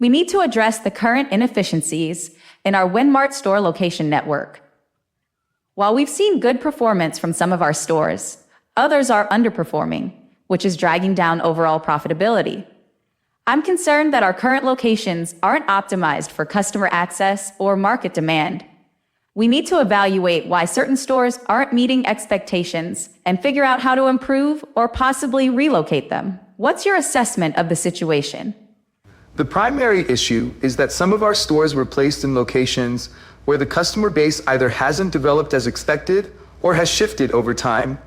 We need to address the current inefficiencies in our Winmart store location network. While we've seen good performance from some of our stores, others are underperforming, which is dragging down overall profitability. I'm concerned that our current locations aren't optimized for customer access or market demand. We need to evaluate why certain stores aren't meeting expectations and figure out how to improve or possibly relocate them. What's your assessment of the situation? The primary issue is that some of our stores were placed in locations where the customer base either hasn't developed as expected or has shifted over time.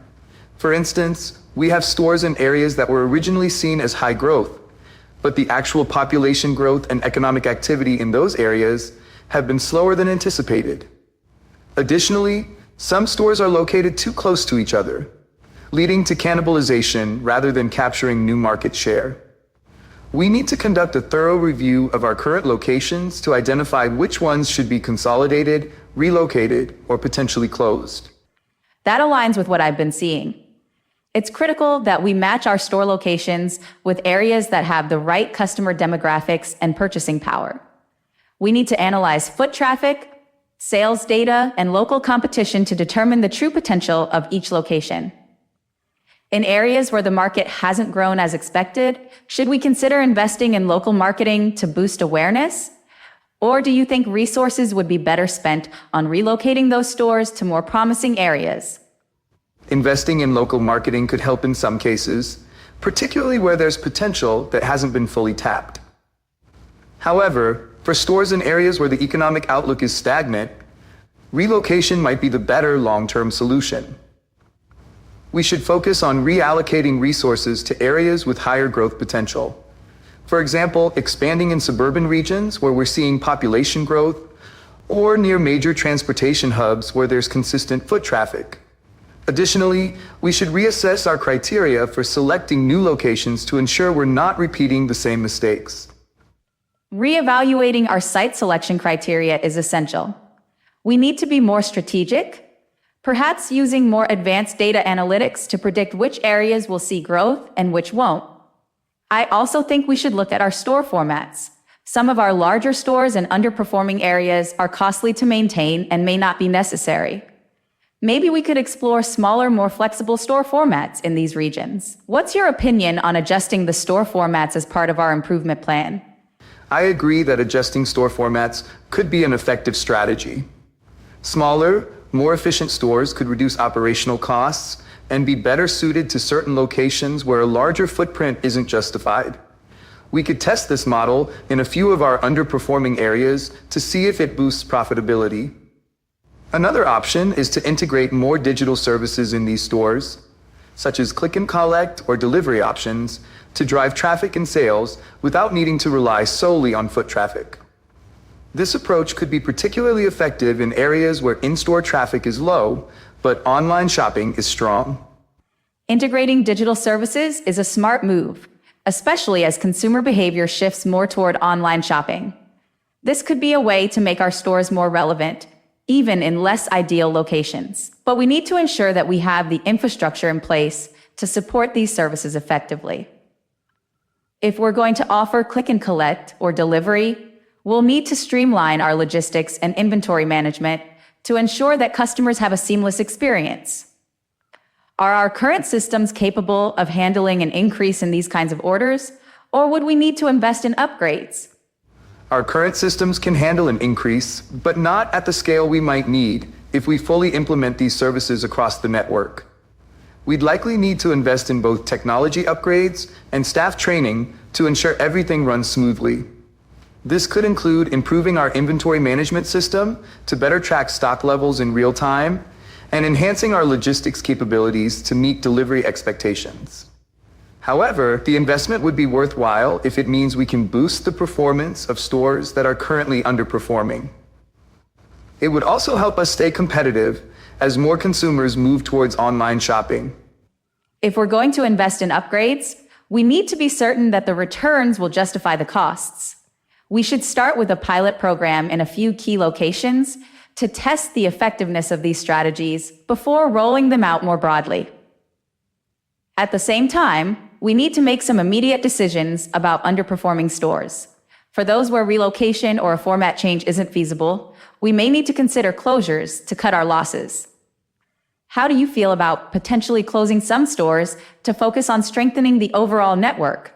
For instance, we have stores in areas that were originally seen as high growth, but the actual population growth and economic activity in those areas have been slower than anticipated. Additionally, some stores are located too close to each other, leading to cannibalization rather than capturing new market share. We need to conduct a thorough review of our current locations to identify which ones should be consolidated, relocated, or potentially closed. That aligns with what I've been seeing. It's critical that we match our store locations with areas that have the right customer demographics and purchasing power. We need to analyze foot traffic, sales data, and local competition to determine the true potential of each location. In areas where the market hasn't grown as expected, should we consider investing in local marketing to boost awareness? Or do you think resources would be better spent on relocating those stores to more promising areas? Investing in local marketing could help in some cases, particularly where there's potential that hasn't been fully tapped. However, for stores in areas where the economic outlook is stagnant, relocation might be the better long-term solution. We should focus on reallocating resources to areas with higher growth potential. For example, expanding in suburban regions where we're seeing population growth, or near major transportation hubs where there's consistent foot traffic. Additionally, we should reassess our criteria for selecting new locations to ensure we're not repeating the same mistakes. Reevaluating our site selection criteria is essential. We need to be more strategic, perhaps using more advanced data analytics to predict which areas will see growth and which won't. I also think we should look at our store formats. Some of our larger stores in underperforming areas are costly to maintain and may not be necessary. Maybe we could explore smaller, more flexible store formats in these regions. What's your opinion on adjusting the store formats as part of our improvement plan? I agree that adjusting store formats could be an effective strategy. Smaller, more efficient stores could reduce operational costs and be better suited to certain locations where a larger footprint isn't justified. We could test this model in a few of our underperforming areas to see if it boosts profitability. Another option is to integrate more digital services in these stores, such as click and collect or delivery options, to drive traffic and sales without needing to rely solely on foot traffic. This approach could be particularly effective in areas where in-store traffic is low, but online shopping is strong. Integrating digital services is a smart move, especially as consumer behavior shifts more toward online shopping. This could be a way to make our stores more relevant, even in less ideal locations. But we need to ensure that we have the infrastructure in place to support these services effectively. If we're going to offer click and collect or delivery, we'll need to streamline our logistics and inventory management to ensure that customers have a seamless experience. Are our current systems capable of handling an increase in these kinds of orders, or would we need to invest in upgrades? Our current systems can handle an increase, but not at the scale we might need if we fully implement these services across the network. We'd likely need to invest in both technology upgrades and staff training to ensure everything runs smoothly. This could include improving our inventory management system to better track stock levels in real time and enhancing our logistics capabilities to meet delivery expectations. However, the investment would be worthwhile if it means we can boost the performance of stores that are currently underperforming. It would also help us stay competitive as more consumers move towards online shopping. If we're going to invest in upgrades, we need to be certain that the returns will justify the costs. We should start with a pilot program in a few key locations to test the effectiveness of these strategies before rolling them out more broadly. At the same time, we need to make some immediate decisions about underperforming stores. For those where relocation or a format change isn't feasible, we may need to consider closures to cut our losses. How do you feel about potentially closing some stores to focus on strengthening the overall network?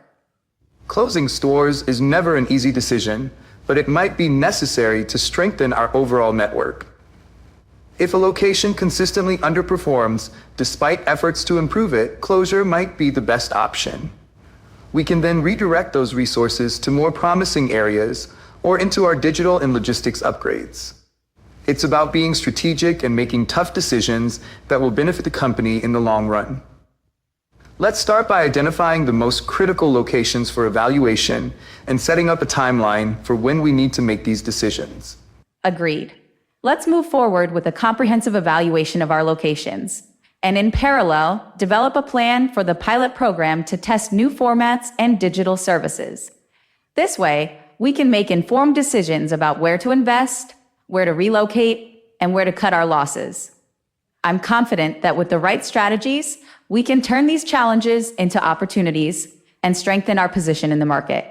Closing stores is never an easy decision, but it might be necessary to strengthen our overall network. If a location consistently underperforms, despite efforts to improve it, closure might be the best option. We can then redirect those resources to more promising areas or into our digital and logistics upgrades. It's about being strategic and making tough decisions that will benefit the company in the long run. Let's start by identifying the most critical locations for evaluation and setting up a timeline for when we need to make these decisions. Agreed. Let's move forward with a comprehensive evaluation of our locations, and in parallel, develop a plan for the pilot program to test new formats and digital services. This way, we can make informed decisions about where to invest, where to relocate, and where to cut our losses. I'm confident that with the right strategies, we can turn these challenges into opportunities and strengthen our position in the market.